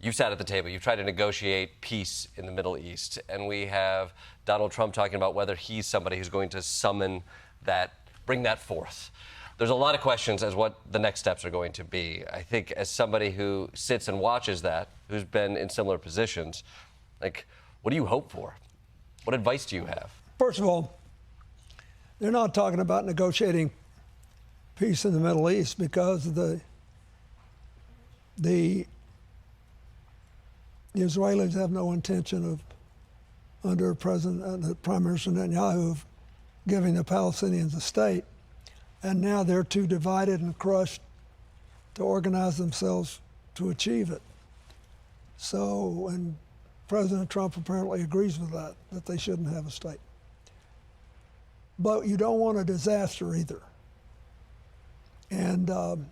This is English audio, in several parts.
You've sat at the table. You've tried to negotiate peace in the Middle East. And we have Donald Trump talking about whether he's somebody who's going to summon that, bring that forth. There's a lot of questions as what the next steps are going to be. I think as somebody who sits and watches that, who's been in similar positions, like, what do you hope for? What advice do you have? First of all, they're not talking about negotiating peace in the Middle East because the Israelis have no intention of, under Prime Minister Netanyahu, of giving the Palestinians a state. And now they're too divided and crushed to organize themselves to achieve it. So, and President Trump apparently agrees with that they shouldn't have a state. But you don't want a disaster either. And Mr.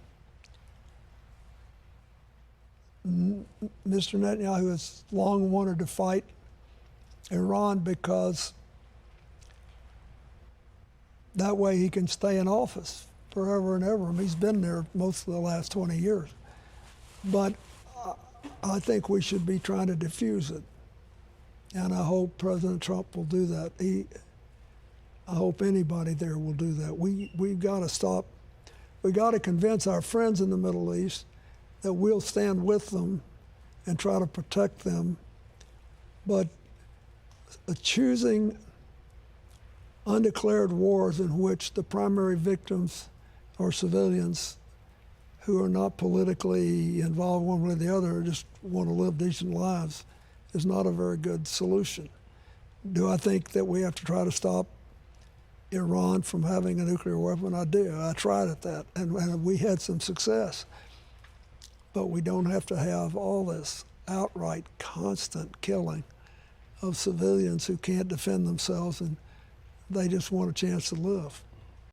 Netanyahu has long wanted to fight Iran because that way he can stay in office forever and ever. I mean, he's been there most of the last 20 years. But I think we should be trying to diffuse it. And I hope President Trump will do that. I hope anybody there will do that. We've got to stop. We've got to convince our friends in the Middle East that we'll stand with them and try to protect them. But choosing undeclared wars in which the primary victims are civilians who are not politically involved one way or the other, or just want to live decent lives, is not a very good solution. Do I think that we have to try to stop Iran from having a nuclear weapon? I do. I tried at that, and we had some success. But we don't have to have all this outright, constant killing of civilians who can't defend themselves, and they just want a chance to live.